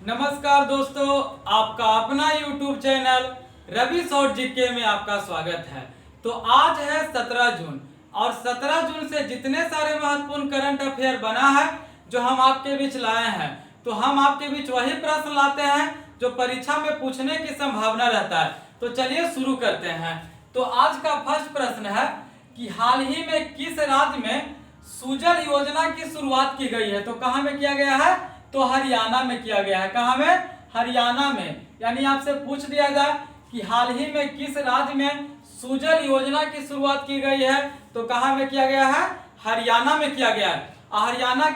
नमस्कार दोस्तों, आपका अपना YouTube channel Ravi short GK में आपका स्वागत है। तो आज है 17 जून और 17 जून से जितने सारे महत्वपूर्ण करंट अफेयर बना है जो हम आपके बीच लाए हैं, तो हम आपके बीच वही प्रश्न लाते हैं जो परीक्षा में पूछने की संभावना रहता है। तो चलिए शुरू करते हैं। तो आज का फर्स्ट प्रश्न है कि हाल ही में किस राज्य में सुजल योजना की शुरुआत की गई है। तो कहाँ में किया गया है? तो हरियाणा में किया गया है। कहाँ में? हरियाणा में। यानी आपसे पूछ दिया जाए कि हाल ही में किस राज्य में सुजल योजना की शुरुआत की गई है, तो कहाँ में किया गया है? हरियाणा में किया गया है। हरियाणा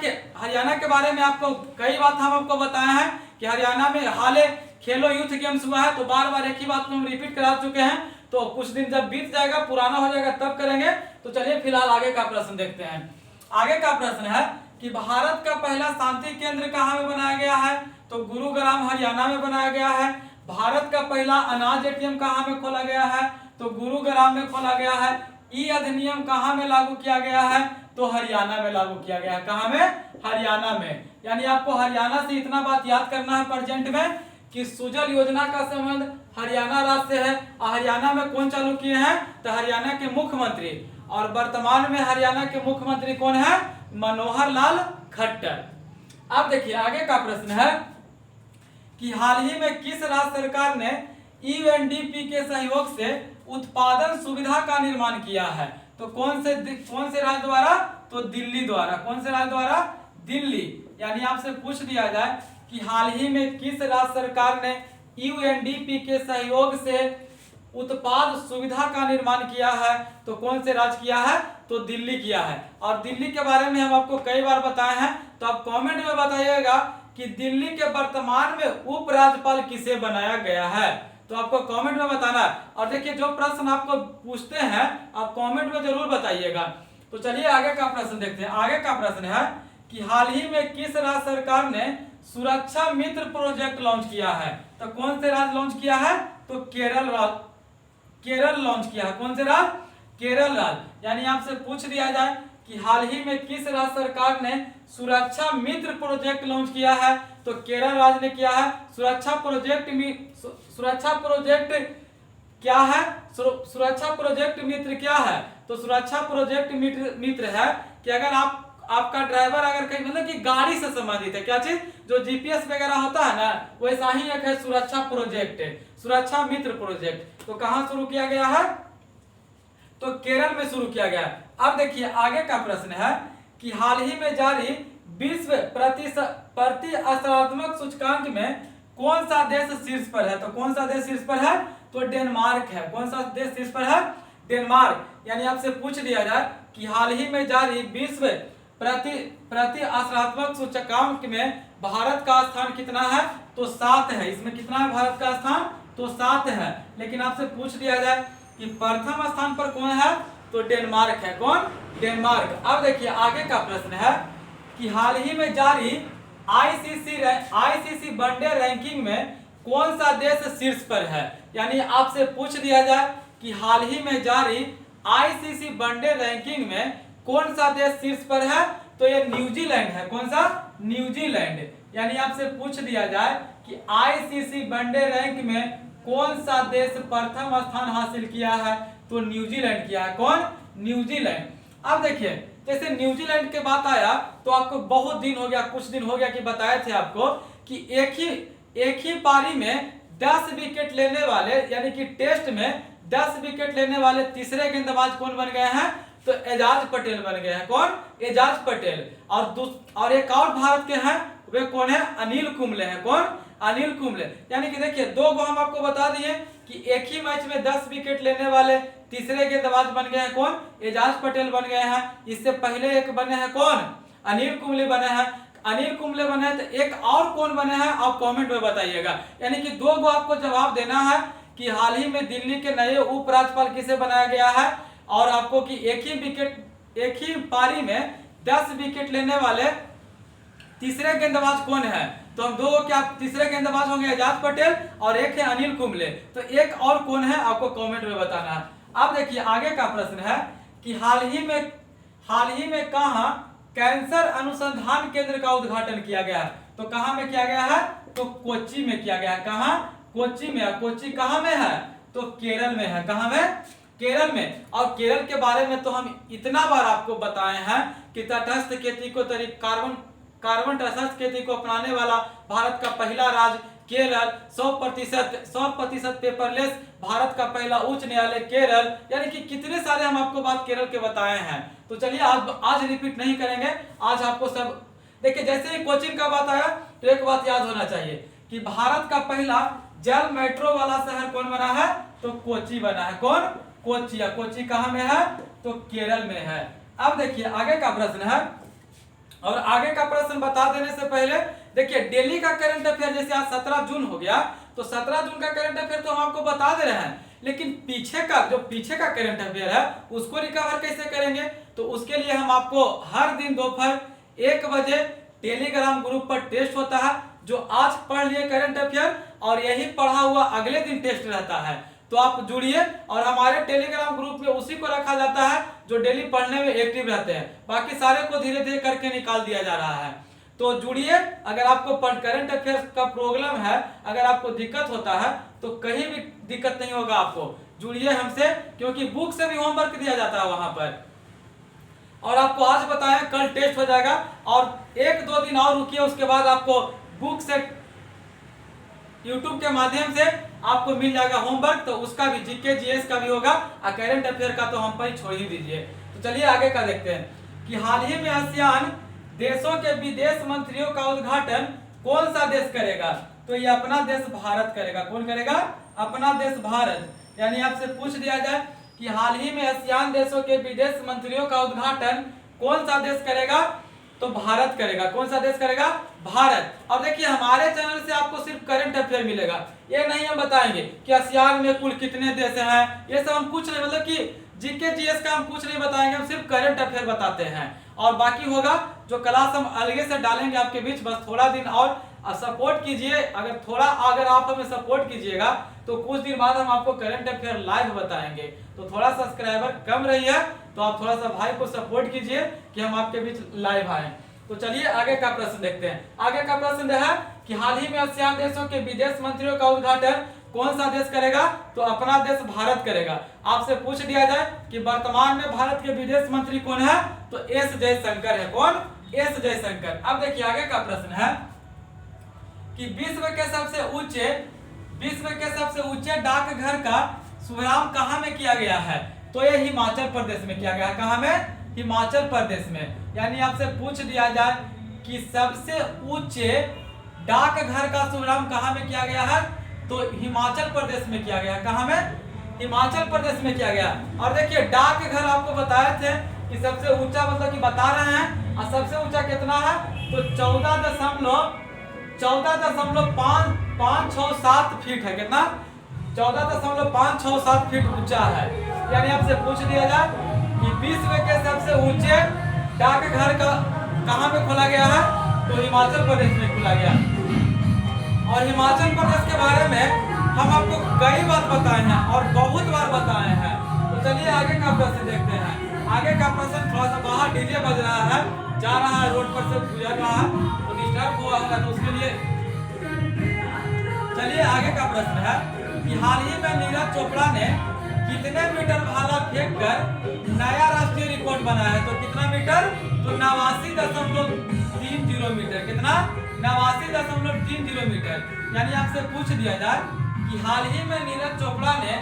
के बारे में आपको कई बात हम आपको बताए हैं कि हरियाणा में हाल खेलो यूथ गेम्स हुआ है। तो बार बार एक ही बात को हम रिपीट करा चुके हैं। तो कुछ दिन जब बीत जाएगा, पुराना हो जाएगा, तब करेंगे। तो चलिए फिलहाल आगे का प्रश्न देखते हैं। आगे का प्रश्न है कि भारत का पहला शांति केंद्र कहाँ में बनाया गया है? तो गुरुग्राम हरियाणा में बनाया गया है। भारत का पहला अनाज एटीएम कहाँ में खोला गया है? तो गुरुग्राम में खोला गया है। ई अधिनियम कहाँ में लागू किया गया है? तो हरियाणा में लागू किया गया है। कहाँ में? हरियाणा में। यानी आपको हरियाणा से इतना बात याद करना है प्रेजेंट में कि सुजल योजना का संबंध हरियाणा राज्य से है। हरियाणा में कौन चालू किए हैं? तो हरियाणा के मुख्यमंत्री, और वर्तमान में हरियाणा के मुख्यमंत्री कौन है? मनोहर लाल खट्टर। अब देखिए आगे का प्रश्न है कि हाल ही में किस राज्य सरकार ने यूएनडीपी के सहयोग से उत्पादन सुविधा का निर्माण किया है? तो कौन से राज्य द्वारा? तो दिल्ली द्वारा। कौन से राज्य द्वारा? दिल्ली। यानी आपसे पूछ दिया जाए कि हाल ही में किस राज्य सरकार ने यूएनडीपी के सहयोग से उत्पाद सुविधा का निर्माण किया है? तो कौन से राज्य किया है? तो दिल्ली किया है। और दिल्ली के बारे में हम आपको कई बार बताए हैं। तो आप कमेंट में बताइएगा कि दिल्ली के वर्तमान में उपराज्यपाल किसे बनाया गया है। तो आपको कमेंट में बताना है। और देखिए जो प्रश्न आपको पूछते हैं आप कमेंट में जरूर बताइएगा। तो चलिए आगे का प्रश्न देखते हैं। आगे का प्रश्न है कि हाल ही में किस राज्य सरकार ने सुरक्षा मित्र प्रोजेक्ट लॉन्च किया है? तो कौन से राज्य लॉन्च किया है? तो केरल लॉन्च किया है। कौन से राज्य? केरल राज्य। यानी आपसे पूछ दिया जाए कि हाल ही में किस राज्य सरकार ने सुरक्षा मित्र प्रोजेक्ट लॉन्च किया है? तो केरल राज्य ने किया है। सुरक्षा प्रोजेक्ट क्या है? सुरक्षा प्रोजेक्ट मित्र क्या है? तो सुरक्षा प्रोजेक्ट मित्र है कि अगर आपका ड्राइवर अगर कहीं मतलब कि गाड़ी से संबंधित है, क्या चीज? जो जीपीएस वगैरह होता है ना, वैसा ही एक है सुरक्षा प्रोजेक्ट, सुरक्षा मित्र प्रोजेक्ट। तो कहां शुरू किया गया है? तो केरल में शुरू किया गया। अब देखिए आगे का प्रश्न है कि हाल ही में जारी विश्व प्रतिस्पर्धात्मक सूचकांक में कौन सा देश शीर्ष पर है? तो कौन सा देश शीर्ष पर है? तो डेनमार्क है। कौन सा देश शीर्ष पर है? डेनमार्क। यानी आपसे पूछ दिया जाए कि हाल ही में जारी विश्व प्रतिस्पर्धात्मक सूचकांक में भारत का स्थान कितना है? तो 7 है। इसमें कितना है भारत का स्थान? तो 7 है। लेकिन आपसे पूछ दिया जाए कि प्रथम स्थान पर कौन है? तो डेनमार्क है। कौन? डेनमार्क। अब देखिए आगे का प्रश्न है कि हाल ही में जारी आईसीसी वनडे रैंकिंग में कौन सा देश शीर्ष पर है? यानी आपसे पूछ दिया जाए कि हाल ही में जारी आईसीसी वनडे रैंकिंग में कौन सा देश शीर्ष पर है? तो ये न्यूजीलैंड है। कौन सा? न्यूजीलैंड। यानी आपसे पूछ दिया जाए कि आईसीसी वनडे रैंक में कौन सा देश प्रथम स्थान हासिल किया है? तो न्यूजीलैंड किया है। कौन? न्यूजीलैंड। अब देखिए जैसे न्यूजीलैंड के बात आया तो आपको बहुत दिन हो गया, कुछ दिन हो गया कि बताए थे आपको कि एक ही पारी में 10 विकेट लेने वाले, यानी कि टेस्ट में 10 विकेट लेने वाले तीसरे गेंदबाज कौन बन गए हैं? तो एजाज पटेल बन गए हैं। कौन? एजाज पटेल। और एक और भारत के हैं, वे कौन है? अनिल कुंबले हैं। कौन? अनिल कुंबले। यानी कि देखिए दो को हम आपको बता दिए कि एक ही मैच में 10 विकेट लेने वाले तीसरे गेंदबाज बन गए हैं। कौन? एजाज पटेल बन गए हैं। इससे पहले एक बने हैं कौन? अनिल कुंबले बने हैं। अनिल कुंबले बने हैं। तो एक और कौन बने हैं आप कमेंट में बताइएगा। यानी कि दो को आपको जवाब देना है कि हाल ही में दिल्ली के नए उपराज्यपाल किसे बनाया गया है, और आपको कि एक ही पारी में 10 विकेट लेने वाले तीसरे गेंदबाज कौन है? तो हम दो क्या तीसरे गेंदबाज होंगे एजाज पटेल और एक है अनिल कुंबले। तो एक और कौन है आपको कमेंट में बताना है। अब देखिए आगे का प्रश्न है कि हाल ही में कहां कैंसर अनुसंधान केंद्र का उद्घाटन किया गया है। तो कहां में किया गया है? तो कोच्चि में किया गया है। कहां? कोच्चि में। कोच्चि कहां में है? तो केरल में है। कहां में? केरल में। और केरल के बारे में तो हम इतना बार आपको बताए हैं कि तटस्थ खेती को कार्बन तटस्थ खेती को अपनाने वाला भारत का पहला राज्य केरल, 100% पेपरलेस भारत का पहला उच्च न्यायालय केरल, यानी कि कितने सारे हम आपको बात केरल के बताए हैं। तो चलिए आज रिपीट नहीं करेंगे, आज आपको सब देखिए। जैसे ही कोचिन का बात आया तो एक बात याद होना चाहिए कि भारत का पहला जल मेट्रो वाला शहर कौन बना है? तो कोच्चि बना है। कौन? कोच्चि। कोच्चि कहां में है? तो केरल में है। अब देखिए आगे का प्रश्न है, और आगे का प्रश्न बता देने से पहले देखिए डेली का करंट अफेयर, जैसे आज 17 जून हो गया तो 17 जून का करंट अफेयर तो हम आपको बता दे रहे हैं, लेकिन पीछे का करंट अफेयर है उसको रिकवर कैसे करेंगे? तो उसके लिए हम आपको हर दिन दोपहर 1 बजे टेलीग्राम ग्रुप पर टेस्ट होता है, जो आज पढ़ लिए करंट अफेयर और यही पढ़ा हुआ अगले दिन टेस्ट रहता है। तो आप जुड़िए, और हमारे टेलीग्राम ग्रुप में उसी को रखा जाता है जो डेली पढ़ने में एक्टिव रहते हैं, बाकी सारे को धीरे धीरे करके निकाल दिया जा रहा है। तो जुड़िए। अगर आपको करंट अफेयर्स का प्रॉब्लम है, अगर आपको दिक्कत होता है तो कहीं भी दिक्कत नहीं होगा आपको, जुड़िए हमसे, क्योंकि बुक से भी होमवर्क दिया जाता है वहां पर। और आपको आज बताया कल टेस्ट हो जाएगा, और 1-2 दिन और रुकिए, उसके बाद आपको बुक से यूट्यूब के माध्यम से आपको मिल जाएगा होमवर्क, तो उसका भी जीके जीएस का भी होगा, और करंट अफेयर का तो हम पर ही छोड़ ही दीजिए। तो चलिए आगे का देखते हैं कि हाल ही में आसियान देशों के विदेश मंत्रियों का उद्घाटन कौन सा देश करेगा? तो ये अपना देश भारत करेगा। कौन करेगा? अपना देश भारत। यानी आपसे पूछ दिया जाए कि हाल ही में आसियान देशों के विदेश मंत्रियों का उद्घाटन कौन सा देश करेगा? तो भारत करेगा। कौन सा देश करेगा? भारत। और देखिए हमारे चैनल से आपको सिर्फ करंट अफेयर मिलेगा, ये नहीं हम बताएंगे कि आसियान में कुल कितने देश हैं, ये सब हम कुछ नहीं, मतलब कि जीके जीएस का हम कुछ नहीं बताएंगे, हम सिर्फ करंट अफेयर बताते हैं। और बाकी होगा जो क्लास हम अलग से डालेंगे आपके बीच, बस थोड़ा दिन और सपोर्ट कीजिए। अगर आप हमें सपोर्ट कीजिएगा तो कुछ दिन बाद हम आपको करंट अफेयर लाइव बताएंगे। तो थोड़ा सब्सक्राइबर कम रही है, तो आप थोड़ा सा भाई को सपोर्ट कीजिए कि हम आपके बीच लाइव आए। तो चलिए आगे का प्रश्न देखते हैं। आगे का प्रश्न है कि हाल ही में आसियान देशों के विदेश मंत्रियों का उद्घाटन कौन सा देश करेगा? तो अपना देश भारत करेगा। आपसे पूछ दिया जाए कि वर्तमान में भारत के विदेश मंत्री कौन है? तो एस जयशंकर है। कौन? एस जयशंकर। अब देखिए आगे का प्रश्न है कि विश्व के सबसे ऊंचे डाकघर का शुभारंभ कहां में किया गया है? तो ये हिमाचल प्रदेश में किया गया है। कहां में? हिमाचल प्रदेश में। यानी आपसे पूछ दिया जाए कि सबसे ऊंचे डाकघर का शुभारंभ कहां में किया गया है? तो हिमाचल प्रदेश में किया गया। कहां में? हिमाचल प्रदेश में किया गया। और देखिए डाकघर आपको बताए थे कि सबसे ऊंचा, मतलब कि बता रहे हैं, और सबसे ऊंचा कितना है? तो 14.567 फीट है। कितना? 14.567 फीट ऊंचा है। यानी आपसे पूछ दिया जाए कि विश्व के सबसे ऊंचे डाकघर का कहां पे खोला गया है? तो हिमाचल प्रदेश में खोला गया। और हिमाचल प्रदेश के बारे में हम आपको कई बार बताए हैं और बहुत बार बताए हैं। तो चलिए आगे का प्रश्न देखते हैं। आगे का प्रश्न थोड़ा सा बाहर डीजे बज रहा है, जा रहा है, रोड पर से गुजर रहा है, तो डिस्टर्ब हुआ होगा, तो उसके लिए चलिए आगे का प्रश्न है कि हाल ही में नीरज चोपड़ा ने कितने मीटर भाला फेंककर नया राष्ट्रीय रिकॉर्ड बनाया है? तो कितना मीटर? तो 89.30 मीटर। कितना? 89.30 मीटर। यानी आपसे पूछ दिया जाए कि हाल ही में नीरज चोपड़ा ने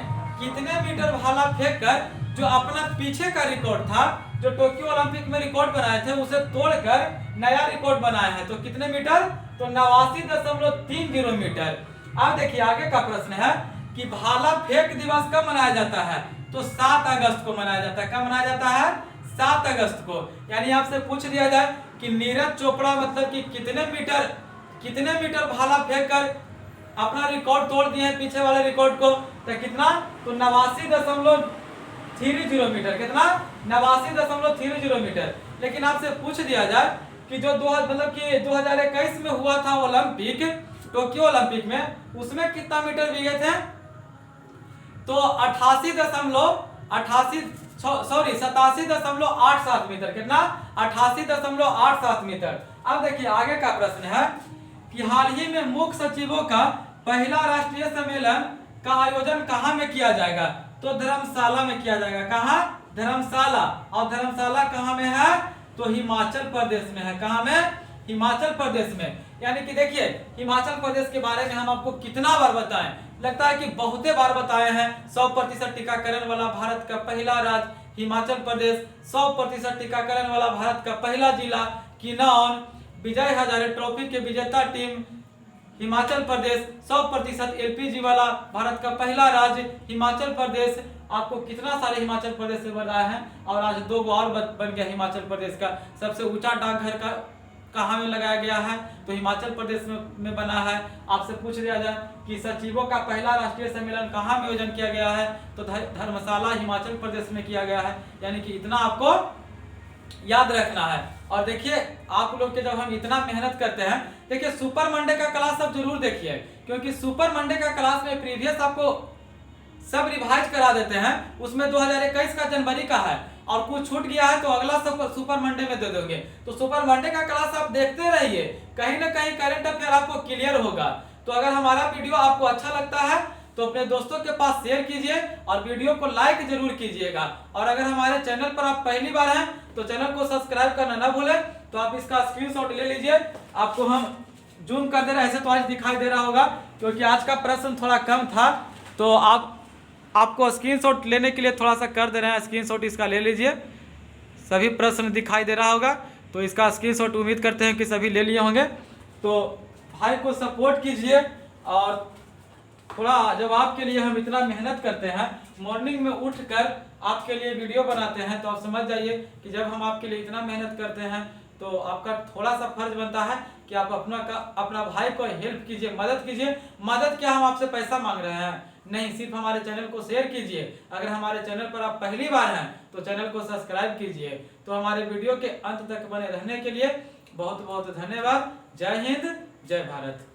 कितने मीटर भाला फेंककर जो अपना पीछे का रिकॉर्ड था, जो टोक्यो ओलंपिक में रिकॉर्ड बनाए थे, उसे तोड़कर नया रिकॉर्ड बनाया है। तो कितने मीटर? तो 89.30 मीटर। अब देखिए आगे का प्रश्न है कि भाला फेंक दिवस कब मनाया जाता है? तो 7 अगस्त को मनाया जाता है। कब मनाया जाता है? 7 अगस्त को। यानी आपसे पूछ दिया जाए कि नीरज चोपड़ा मतलब कि कितने मीटर भाला फेंककर अपना रिकॉर्ड तोड़ दिए हैं पीछे वाले रिकॉर्ड को? तो कितना? तो 89.30 मीटर। कितना? 89.30 मीटर। लेकिन आपसे पूछ दिया जाए कि जो 2021 में हुआ था ओलंपिक, टोक्यो ओलंपिक में, उसमें कितना मीटर भीगे थे? तो 88.88 सॉरी 87.87 मीटर, कितना 88.87 मीटर। अब देखिए आगे का प्रश्न है कि हाल ही में मुख्य सचिवों का पहला राष्ट्रीय सम्मेलन का आयोजन कहाँ में किया जाएगा? तो धर्मशाला में किया जाएगा। कहाँ? धर्मशाला। और धर्मशाला कहाँ में है? तो हिमाचल प्रदेश में है। कहाँ में? हिमाचल प्रदेश में। यानी कि देखिए हिमाचल प्रदेश के बारे में हम आपको कितना बार बताएं, लगता है कि बहुते बार बताए हैं। 100% टीकाकरण वाला भारत का पहला राज्य हिमाचल प्रदेश, 100% टीकाकरण वाला भारत का पहला जिला किन्नौर, विजय हजारे ट्रॉफी के विजेता टीम हिमाचल प्रदेश, 100% एलपीजी वाला भारत का पहला राज्य हिमाचल प्रदेश। आपको कितना सारे हिमाचल प्रदेश से बताए हैं, और आज 2 और बन गया हिमाचल प्रदेश का। सबसे ऊंचा डाकघर का कहाँ में लगाया गया है? तो हिमाचल प्रदेश में बना है। आपसे पूछ लिया जाए कि सचिवों का पहला राष्ट्रीय सम्मेलन कहाँ में आयोजन किया गया है? तो धर्मशाला हिमाचल प्रदेश में किया गया है। यानी कि इतना आपको याद रखना है। और देखिए आप लोग के जब हम इतना मेहनत करते हैं, देखिए सुपर मंडे का क्लास आप जरूर देखिए, क्योंकि सुपर मंडे का क्लास में प्रीवियस आपको सब रिवाइज करा देते हैं। उसमें 2021 का जनवरी का है, और कुछ छूट गया है तो अगला सुपर मंडे में दे दोगे। तो सुपर मंडे का क्लास आप देखते रहिए, कहीं ना कहीं करंट अफेयर आपको क्लियर होगा। तो अगर हमारा वीडियो आपको अच्छा लगता है तो अपने दोस्तों के पास शेयर कीजिए और वीडियो को लाइक जरूर कीजिएगा। और अगर हमारे चैनल पर आप पहली बार हैं तो चैनल को सब्सक्राइब करना ना भूलें। तो आप इसका स्क्रीनशॉट ले लीजिए, आपको हम जूम कर दे रहे हैं, ऐसे तो आज दिखाई दे रहा होगा क्योंकि आज का प्रश्न थोड़ा कम था। तो आपको स्क्रीनशॉट लेने के लिए थोड़ा सा कर दे रहे हैं, स्क्रीनशॉट इसका ले लीजिए। सभी प्रश्न दिखाई दे रहा होगा, तो इसका स्क्रीनशॉट उम्मीद करते हैं कि सभी ले लिए होंगे। तो भाई को सपोर्ट कीजिए, और थोड़ा जब आपके लिए हम इतना मेहनत करते हैं, मॉर्निंग में उठकर आपके लिए वीडियो बनाते हैं, तो आप समझ जाइए कि जब हम आपके लिए इतना मेहनत करते हैं तो आपका थोड़ा सा फर्ज बनता है कि आप अपना भाई को हेल्प कीजिए, मदद कीजिए। मदद क्या हम आपसे पैसा मांग रहे हैं? नहीं, सिर्फ हमारे चैनल को शेयर कीजिए। अगर हमारे चैनल पर आप पहली बार हैं तो चैनल को सब्सक्राइब कीजिए। तो हमारे वीडियो के अंत तक बने रहने के लिए बहुत बहुत धन्यवाद। जय हिंद, जय भारत।